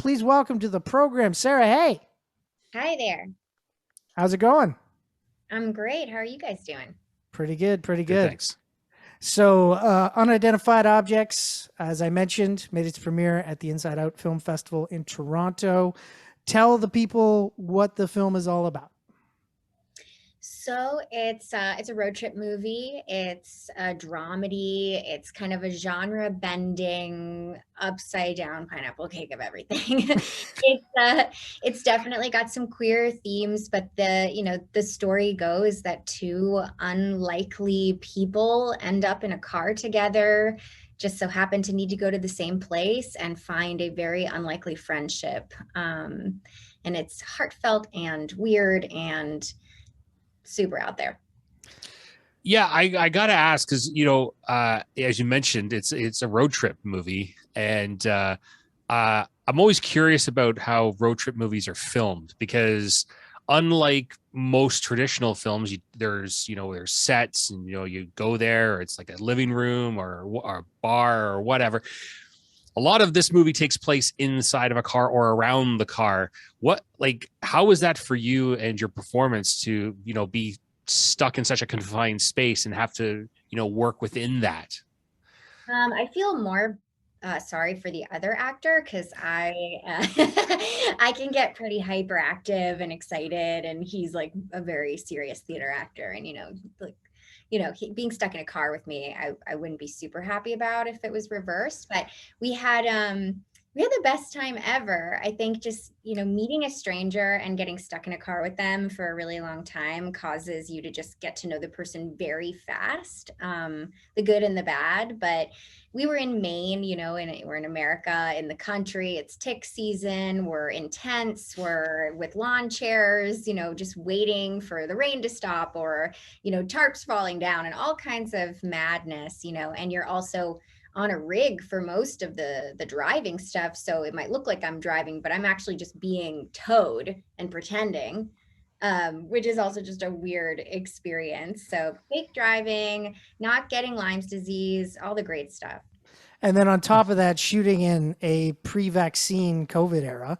Please welcome to the program, Sarah. Hey, Hi there. how's it going? I'm great. How are you guys doing? Pretty good, pretty Good, good. thanks. So, Unidentified Objects, as I mentioned, made its premiere at the Inside Out Film Festival in Toronto. Tell the people what the film is all about. So it's a road trip movie. It's a dramedy. It's kind of a genre bending, upside down pineapple cake of everything. It's definitely got some queer themes, but the story goes that two unlikely people end up in a car together, just so happen to need to go to the same place and find a very unlikely friendship. And it's heartfelt and weird and super out there. Yeah, I gotta ask because as you mentioned, it's a road trip movie, and I'm always curious about how road trip movies are filmed because unlike most traditional films, there's sets and you go there, or it's like a living room or a bar or whatever. A lot of this movie takes place inside of a car or around the car. How was that for you and your performance to be stuck in such a confined space and have to work within that? I feel more sorry for the other actor because I can get pretty hyperactive and excited, and he's like a very serious theater actor, and being stuck in a car with me, I wouldn't be super happy about if it was reversed. But we had the best time ever. I think just, meeting a stranger and getting stuck in a car with them for a really long time causes you to just get to know the person very fast, the good and the bad. But we were in Maine, and we're in America, in the country. It's tick season. We're intense. We're with lawn chairs, just waiting for the rain to stop, or, tarps falling down and all kinds of madness, and you're also on a rig for most of the driving stuff. So it might look like I'm driving, but I'm actually just being towed and pretending, which is also just a weird experience. So fake driving, not getting Lyme's disease, all the great stuff. And then on top of that, shooting in a pre-vaccine COVID era,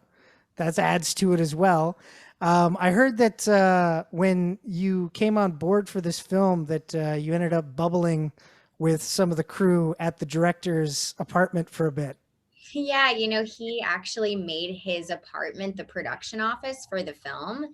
that adds to it as well. I heard that when you came on board for this film that you ended up bubbling with some of the crew at the director's apartment for a bit. Yeah, he actually made his apartment the production office for the film.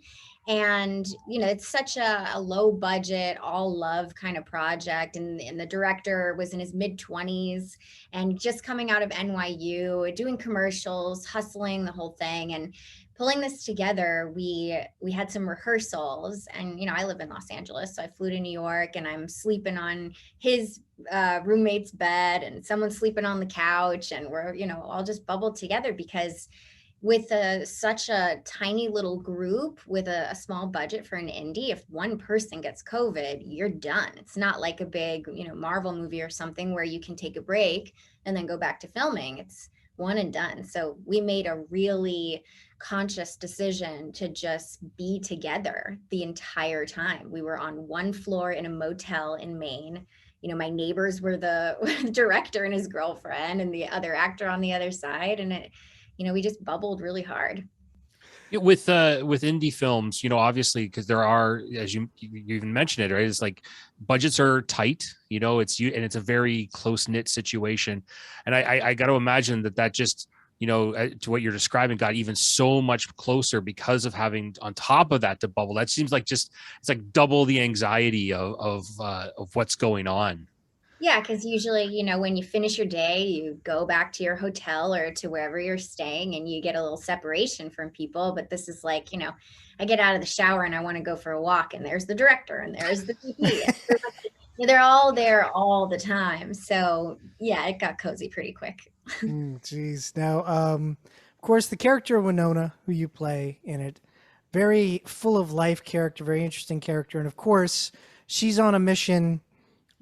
And, it's such a low budget, all love kind of project. And the director was in his mid-20s and just coming out of NYU, doing commercials, hustling the whole thing. And pulling this together, we had some rehearsals, and I live in Los Angeles, so I flew to New York, and I'm sleeping on his roommate's bed, and someone's sleeping on the couch, and we're all just bubbled together because with such a tiny little group with a small budget for an indie, if one person gets COVID, you're done. It's not like a big Marvel movie or something where you can take a break and then go back to filming. It's one and done. So we made a really conscious decision to just be together the entire time. We were on one floor in a motel in Maine. My neighbors were the director and his girlfriend and the other actor on the other side. And we just bubbled really hard. With indie films, obviously, because there are, as you even mentioned it, right? It's like budgets are tight, and it's a very close knit situation, and I got to imagine that just to what you're describing got even so much closer because of having on top of that to bubble. That seems like it's like double the anxiety of what's going on. Yeah, because usually, when you finish your day, you go back to your hotel or to wherever you're staying and you get a little separation from people. But this is like, I get out of the shower and I want to go for a walk, and there's the director and there's the VP. They're all there all the time. So yeah, it got cozy pretty quick. Geez. Now, of course, the character Winona, who you play in it, very full of life character, very interesting character. And of course, she's on a mission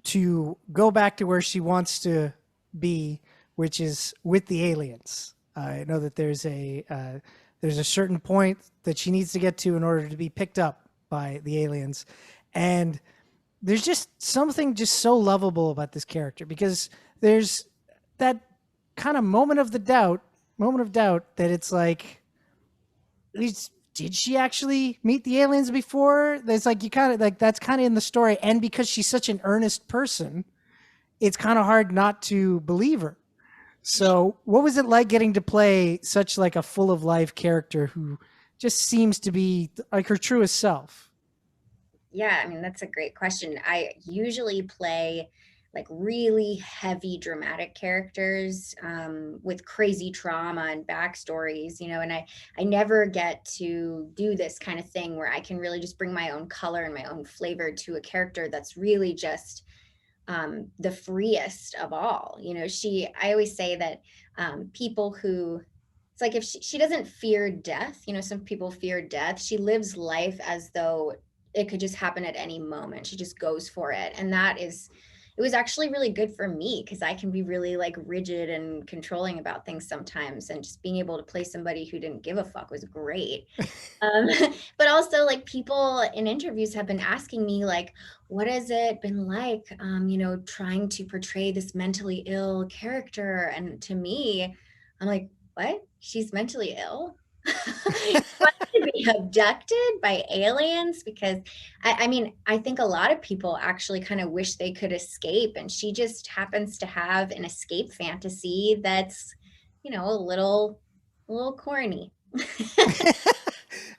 to go back to where she wants to be, which is with the aliens. I know that there's a certain point that she needs to get to in order to be picked up by the aliens. And there's just something just so lovable about this character because there's that kind of moment of the doubt moment of doubt that it's like, did she actually meet the aliens before? There's like, you kind of like, that's kind of in the story. And because she's such an earnest person, it's kind of hard not to believe her. So what was it like getting to play such like a full of life character who just seems to be like her truest self? Yeah, I mean, that's a great question. I usually play like really heavy dramatic characters with crazy trauma and backstories, and I never get to do this kind of thing where I can really just bring my own color and my own flavor to a character that's really just the freest of all. I always say that people who, it's like if she doesn't fear death, some people fear death. She lives life as though it could just happen at any moment. She just goes for it. And it was actually really good for me because I can be really like rigid and controlling about things sometimes. And just being able to play somebody who didn't give a fuck was great. Um, but also like people in interviews have been asking me like, what has it been like, trying to portray this mentally ill character? And to me, I'm like, what? She's mentally ill? What, to be abducted by aliens? Because I mean, I think a lot of people actually kind of wish they could escape, and she just happens to have an escape fantasy that's, a little corny.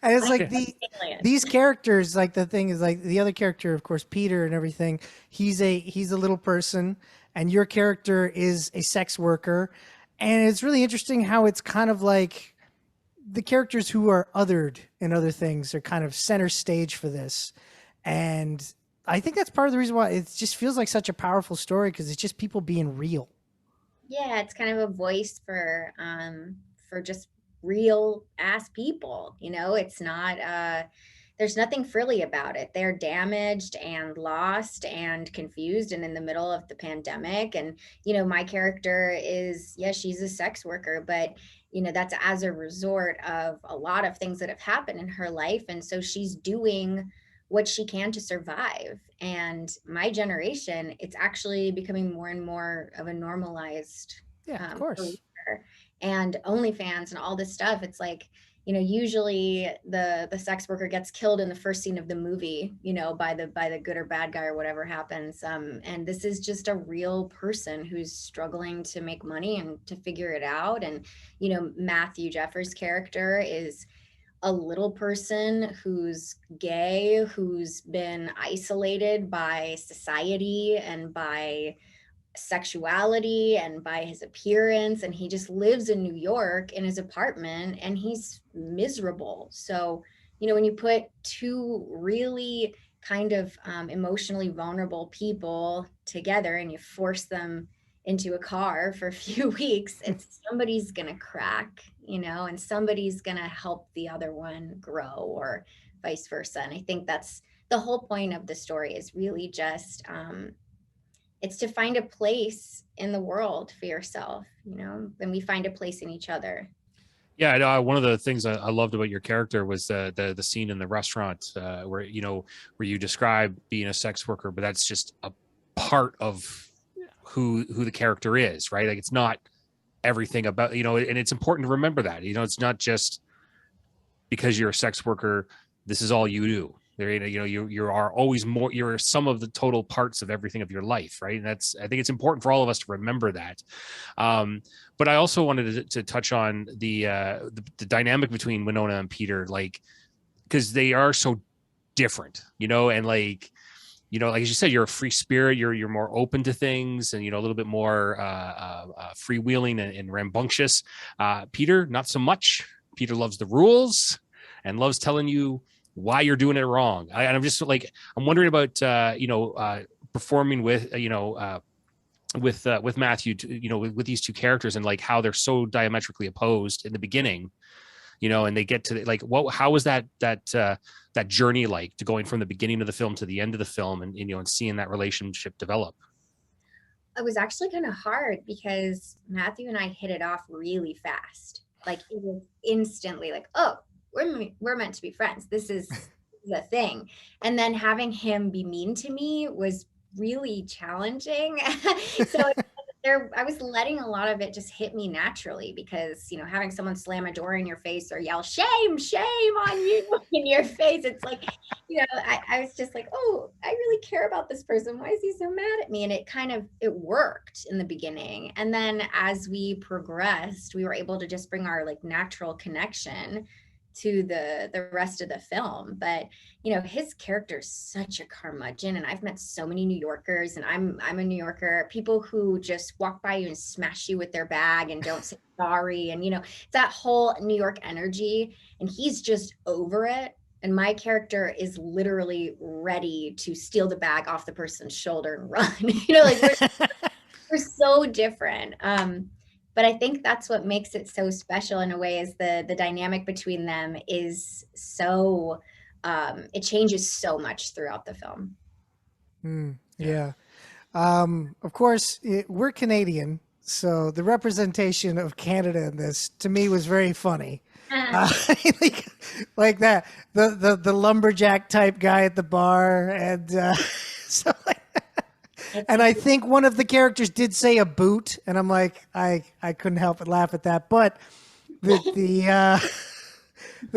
And it's Like like aliens. these characters, like the thing is like the other character, of course, Peter and everything. He's a little person, and your character is a sex worker, and it's really interesting how it's kind of like the characters who are othered in other things are kind of center stage for this, and I think that's part of the reason why it just feels like such a powerful story because it's just people being real. Yeah, it's kind of a voice for just real ass people. It's not there's nothing frilly about it. They're damaged and lost and confused and in the middle of the pandemic. And, my character is, yeah, she's a sex worker, but, that's as a resort of a lot of things that have happened in her life. And so she's doing what she can to survive. And my generation, it's actually becoming more and more of a normalized Yeah, of course. career. And OnlyFans and all this stuff, it's like, usually the sex worker gets killed in the first scene of the movie, by the good or bad guy or whatever happens. And this is just a real person who's struggling to make money and to figure it out. And, Matthew Jeffers' character is a little person who's gay, who's been isolated by society and by sexuality and by his appearance, and he just lives in New York in his apartment and he's miserable. So when you put two really kind of emotionally vulnerable people together and you force them into a car for a few weeks, it's somebody's gonna crack, and somebody's gonna help the other one grow, or vice versa. And I think that's the whole point of the story, is really just it's to find a place in the world for yourself, and we find a place in each other. Yeah, I know. One of the things I loved about your character was the scene in the restaurant where you describe being a sex worker, but that's just a part of who the character is, right? Like it's not everything about, and it's important to remember that, it's not just because you're a sex worker, this is all you do. There, you are always more. You're some of the total parts of everything of your life, right? And I think it's important for all of us to remember that. But I also wanted to touch on the dynamic between Winona and Peter, like because they are so different, and like as you said, you're a free spirit. You're more open to things, and a little bit more freewheeling and rambunctious. Peter, not so much. Peter loves the rules and loves telling you why you're doing it wrong. I'm just like, I'm wondering about, performing with, with Matthew, with these two characters, and like how they're so diametrically opposed in the beginning, and they get to like, how was that journey like, to going from the beginning of the film to the end of the film, and, and seeing that relationship develop? It was actually kind of hard because Matthew and I hit it off really fast. Like it was instantly like, oh, we're meant to be friends. This is the thing. And then having him be mean to me was really challenging. So I was letting a lot of it just hit me naturally because, having someone slam a door in your face or yell, shame, shame on you in your face. It's like, I was just like, oh, I really care about this person. Why is he so mad at me? And it worked in the beginning. And then as we progressed, we were able to just bring our like natural connection to the rest of the film. But his character is such a curmudgeon, and I've met so many New Yorkers, and I'm a New Yorker, people who just walk by you and smash you with their bag and don't say sorry, and it's that whole New York energy, and he's just over it. And my character is literally ready to steal the bag off the person's shoulder and run. Like we're so different. But I think that's what makes it so special in a way, is the dynamic between them is so, it changes so much throughout the film. Yeah. Of course, we're Canadian, so the representation of Canada in this, to me, was very funny. Like that, the lumberjack type guy at the bar, and so like, and I think one of the characters did say a boot, and I'm like, I couldn't help but laugh at that. But the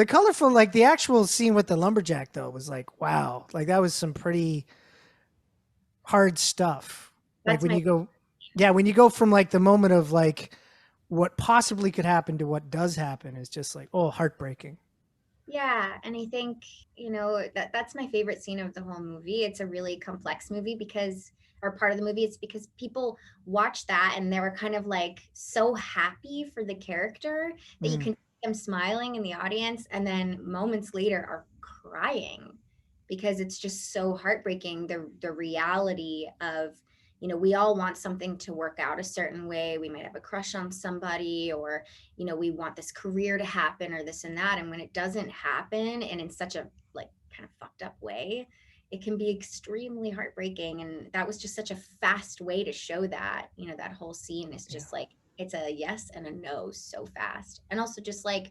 colorful, like the actual scene with the lumberjack though, was like, wow, like that was some pretty hard stuff. Like when you go from like the moment of like what possibly could happen to what does happen is just like, oh, heartbreaking. Yeah, and I think, that's my favorite scene of the whole movie. It's a really complex movie or part of the movie, it's because people watch that and they were kind of like so happy for the character that you can see them smiling in the audience, and then moments later are crying because it's just so heartbreaking. The reality of, we all want something to work out a certain way. We might have a crush on somebody, or, we want this career to happen or this and that. And when it doesn't happen, and in such a like kind of fucked up way, it can be extremely heartbreaking. And that was just such a fast way to show that. That whole scene is just like, it's a yes and a no so fast. And also just like,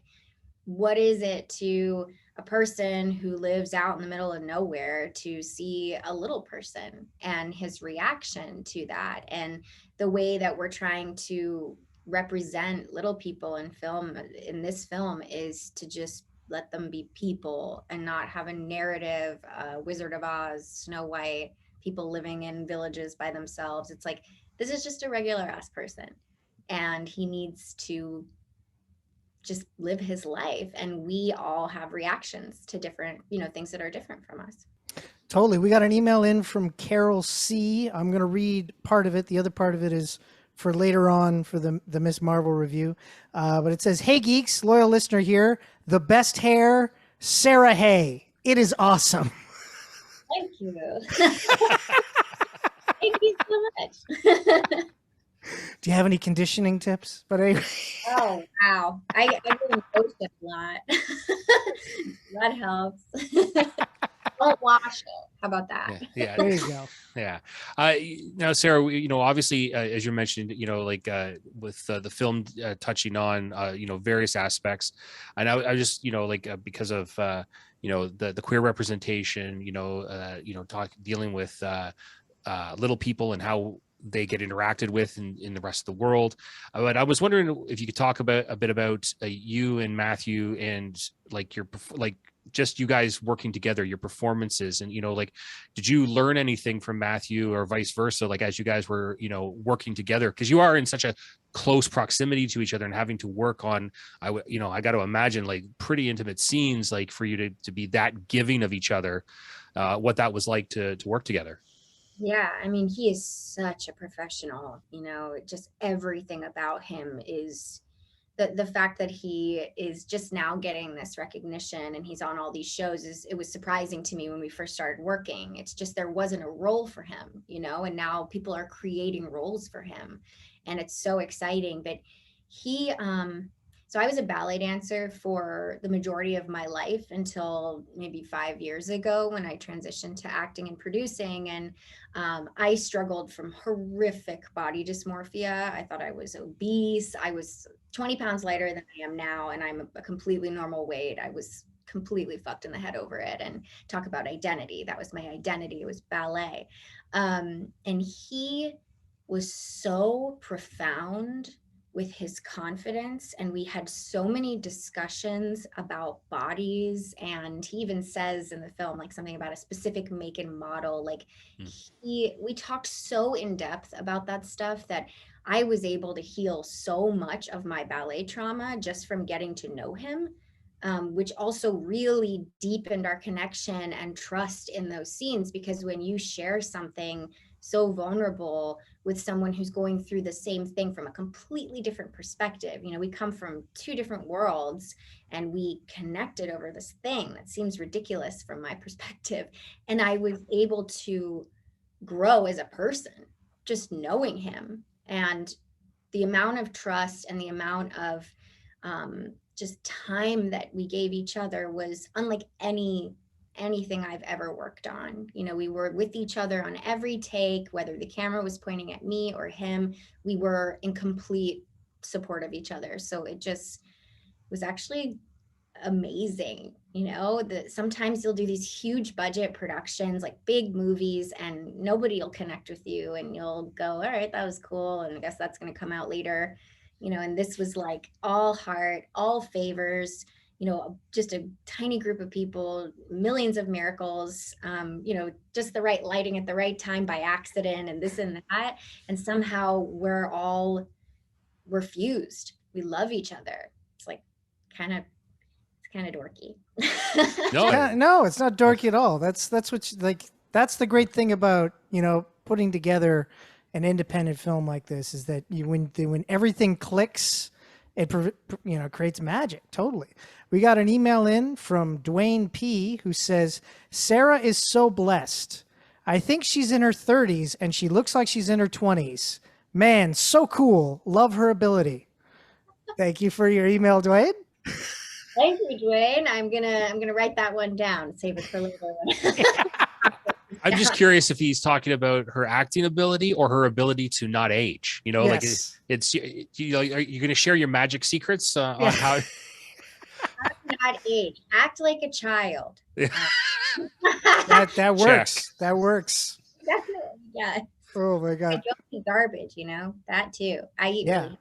what is it to a person who lives out in the middle of nowhere to see a little person and his reaction to that, and the way that we're trying to represent little people in this film is to just let them be people and not have a narrative, Wizard of Oz, Snow White, people living in villages by themselves. It's like, this is just a regular ass person, and he needs to just live his life, and we all have reactions to different things that are different from us. Totally. We got an email in from Carol C. I'm going to read part of it. The other part of it is for later on for the Miss Marvel review, but it says, hey geeks, loyal listener here, the best hair, Sarah Hay, it is awesome. Thank you. Thank you so much. Do you have any conditioning tips? But anyway. Oh wow, I do lotion a lot. That helps. Don't wash it. How about that? Yeah. There you go. Yeah. Now, Sarah, obviously, as you mentioned, like with the film touching on, various aspects, and I just, because of, the queer representation, dealing with little people and how they get interacted with in the rest of the world. But I was wondering if you could talk a bit about you and Matthew, and like just you guys working together, your performances, and did you learn anything from Matthew or vice versa, like as you guys were working together, because you are in such a close proximity to each other and having to work on, I got to imagine like pretty intimate scenes, like for you to be that giving of each other, what that was like to work together. Yeah, I mean, he is such a professional, just everything about him is the fact that he is just now getting this recognition and he's on all these shows it was surprising to me when we first started working. It's just, there wasn't a role for him, and now people are creating roles for him, and it's so exciting. But he, so I was a ballet dancer for the majority of my life until maybe 5 years ago when I transitioned to acting and producing. And I struggled from horrific body dysmorphia. I thought I was obese. I was 20 pounds lighter than I am now, and I'm a completely normal weight. I was completely fucked in the head over it. And talk about identity. That was my identity. It was ballet. And he was so profound with his confidence, and we had so many discussions about bodies, and he even says in the film like something about a specific make and model. Like we talked so in depth about that stuff that I was able to heal so much of my ballet trauma just from getting to know him, which also really deepened our connection and trust in those scenes. Because when you share something so vulnerable with someone who's going through the same thing from a completely different perspective, we come from two different worlds and we connected over this thing that seems ridiculous from my perspective. And I was able to grow as a person just knowing him. And the amount of trust and the amount of just time that we gave each other was unlike anything I've ever worked on. We were with each other on every take, whether the camera was pointing at me or him. We were in complete support of each other. So it just was actually amazing. That sometimes you'll do these huge budget productions, like big movies, and nobody will connect with you, and you'll go, all right, that was cool, and I guess that's going to come out later. And this was like all heart, all favors, just a tiny group of people, millions of miracles, just the right lighting at the right time by accident, and this and that. And somehow we're fused. We love each other. It's like kind of dorky. No, it's not dorky at all. That's that's the great thing about, putting together an independent film like this, is that when everything clicks, it creates magic. Totally. We got an email in from Dwayne P, who says, Sarah is so blessed. I think she's in her 30s and she looks like she's in her 20s. Man, so cool. Love her ability. Thank you for your email, Dwayne. Thank you, Dwayne. I'm gonna write that one down. Save it for later. I'm just curious if he's talking about her acting ability or her ability to not age. Yes. Like it's are you going to share your magic secrets on how? Not age. Act like a child. That works. Check. That works. Definitely. Yeah. Oh my I God. don't eat garbage. That too. I eat. Yeah. Really.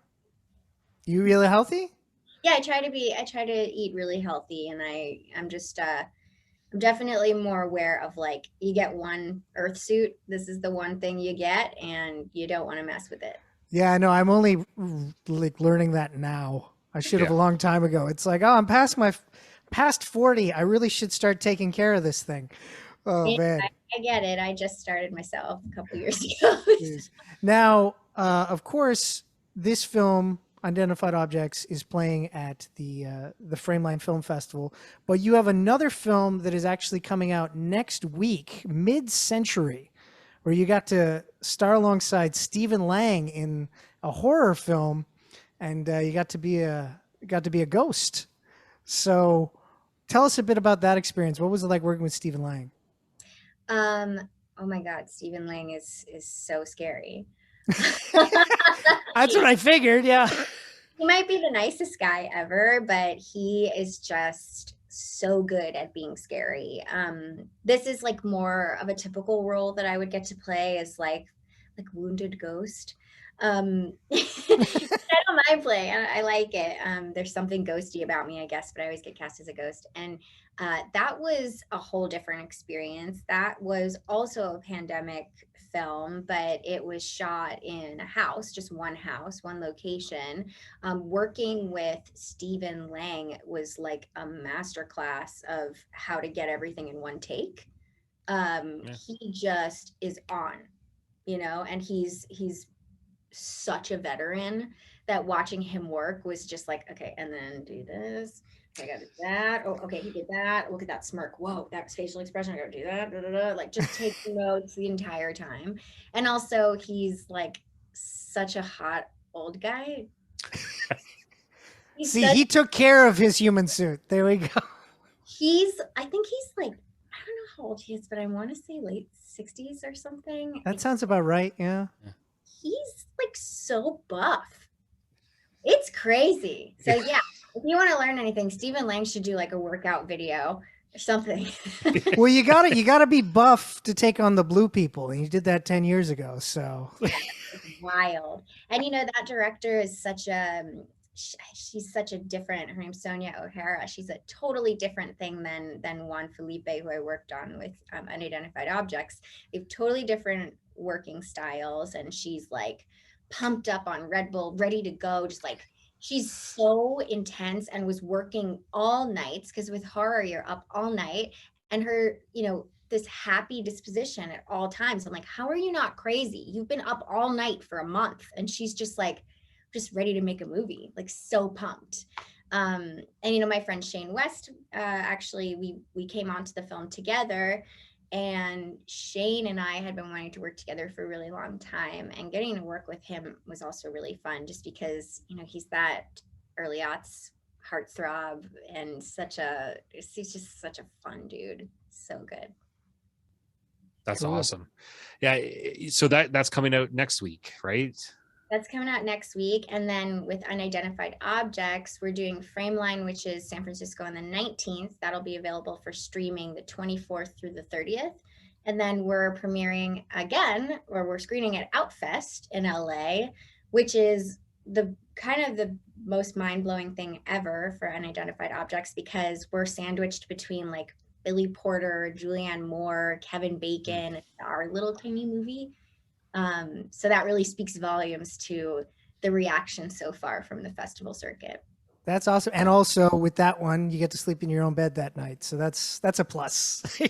You really healthy? Yeah, I try to eat really healthy, and I'm definitely more aware of, like, you get one earth suit. This is the one thing you get, and you don't want to mess with it. Yeah, I know. I'm only like learning that now. I should have a long time ago. It's like, I'm past 40. I really should start taking care of this thing. Oh, man. I get it. I just started myself a couple years ago. Now, of course, this film, Unidentified Objects, is playing at the Frameline Film Festival, but you have another film that is actually coming out next week, Mid-Century, where you got to star alongside Stephen Lang in a horror film, and you got to be a ghost. So, tell us a bit about that experience. What was it like working with Stephen Lang? Oh my God, Stephen Lang is so scary. That's what I figured. Yeah. He might be the nicest guy ever, but he is just so good at being scary. This is like more of a typical role that I would get to play, as like wounded ghost. I don't mind playing. I like it. There's something ghosty about me, I guess, but I always get cast as a ghost. And that was a whole different experience. That was also a pandemic film, but it was shot in a house, just one house, one location. Working with Stephen Lang was like a masterclass of how to get everything in one take. He just is on, and he's such a veteran that watching him work was just like, okay, and then do this. I gotta do that. Oh, okay, he did that. Look at that smirk. Whoa, that facial expression. I gotta do that. Da, da, da. Like, just take notes the entire time. And also, he's like such a hot old guy. He took care of his human suit. There we go. I think he's like, I don't know how old he is, but I want to say late 60s or something. That sounds about right. Yeah. He's like so buff. It's crazy. So yeah, if you want to learn anything, Stephen Lang should do like a workout video or something. Well, you gotta be buff to take on the blue people, and you did that 10 years ago. So wild. And that director is such a she's such a different, her name's Sonia O'Hara. She's a totally different thing than Juan Felipe, who I worked on with Unidentified Objects. They have totally different working styles, and she's like pumped up on Red Bull, ready to go, just like she's so intense, and was working all nights, because with horror you're up all night, and her this happy disposition at all times. I'm like, how are you not crazy? You've been up all night for a month. And she's just like, just ready to make a movie, like so pumped. And my friend Shane West, actually we came onto the film together, and Shane and I had been wanting to work together for a really long time, and getting to work with him was also really fun, just because he's that early aughts heartthrob, and he's just such a fun dude. So good. That's Cool. awesome. Yeah. So that's coming out next week, right? That's coming out next week. And then with Unidentified Objects, we're doing Frameline, which is San Francisco, on the 19th. That'll be available for streaming the 24th through the 30th. And then we're premiering again, or we're screening at Outfest in LA, which is the kind of the most mind-blowing thing ever for Unidentified Objects, because we're sandwiched between like Billy Porter, Julianne Moore, Kevin Bacon, our little tiny movie. So that really speaks volumes to the reaction so far from the festival circuit. That's awesome. And also with that one, you get to sleep in your own bed that night. So that's a plus. I'm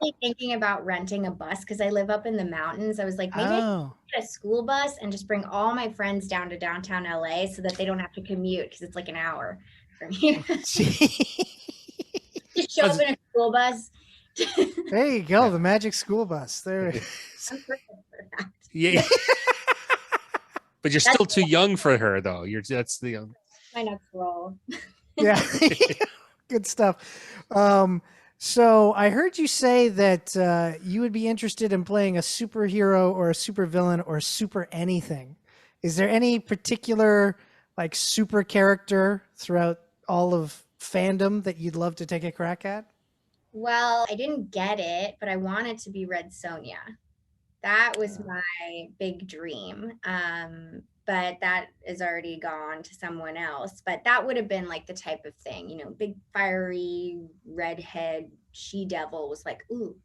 really thinking about renting a bus, because I live up in the mountains. I was like, maybe I can get a school bus and just bring all my friends down to downtown LA, so that they don't have to commute, because it's like an hour from here. Just show up in a school bus. There you go. The magic school bus. There. I'm perfect for that. Yeah. But you're still too young for her, though. That's the My next role. Yeah. Good stuff. So I heard you say that you would be interested in playing a superhero or a supervillain or super anything. Is there any particular like super character throughout all of fandom that you'd love to take a crack at? Well, I didn't get it, but I wanted to be Red Sonja. That was my big dream. But that is already gone to someone else. But that would have been like the type of thing, big fiery redhead she-devil was like, ooh,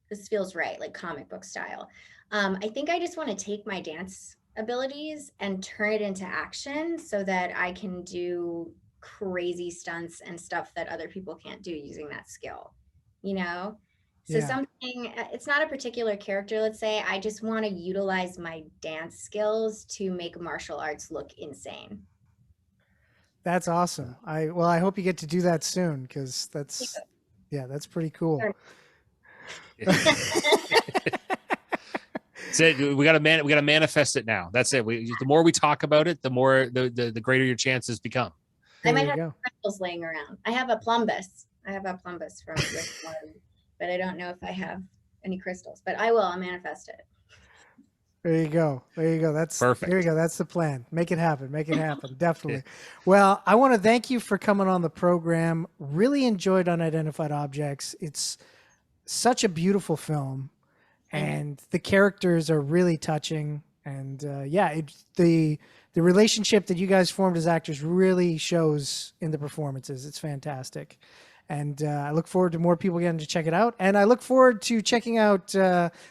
this feels right, like comic book style. I think I just want to take my dance abilities and turn it into action, so that I can do crazy stunts and stuff that other people can't do using that skill, So something, it's not a particular character, let's say. I just want to utilize my dance skills to make martial arts look insane. That's awesome. I hope you get to do that soon, because that's pretty cool. That's it. We got to manifest it now. That's it. The more we talk about it, the more the greater your chances become. I might have crystals laying around. I have a plumbus. From this one, but I don't know if I have any crystals. But I will. I'll manifest it. There you go. That's perfect. There you go. That's the plan. Make it happen. Definitely. Yeah. Well, I want to thank you for coming on the program. Really enjoyed Unidentified Objects. It's such a beautiful film, and the characters are really touching. And the relationship that you guys formed as actors really shows in the performances. It's fantastic. And I look forward to more people getting to check it out. And I look forward to checking out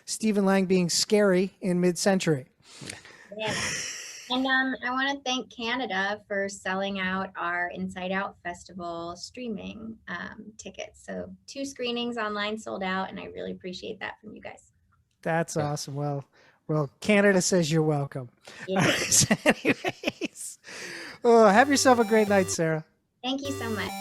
Stephen Lang being scary in Mid-Century. Yeah. And I want to thank Canada for selling out our Inside Out Festival streaming tickets. So 2 screenings online sold out, and I really appreciate that from you guys. That's awesome. Well, Canada says you're welcome. Yeah. Anyways, have yourself a great night, Sarah. Thank you so much.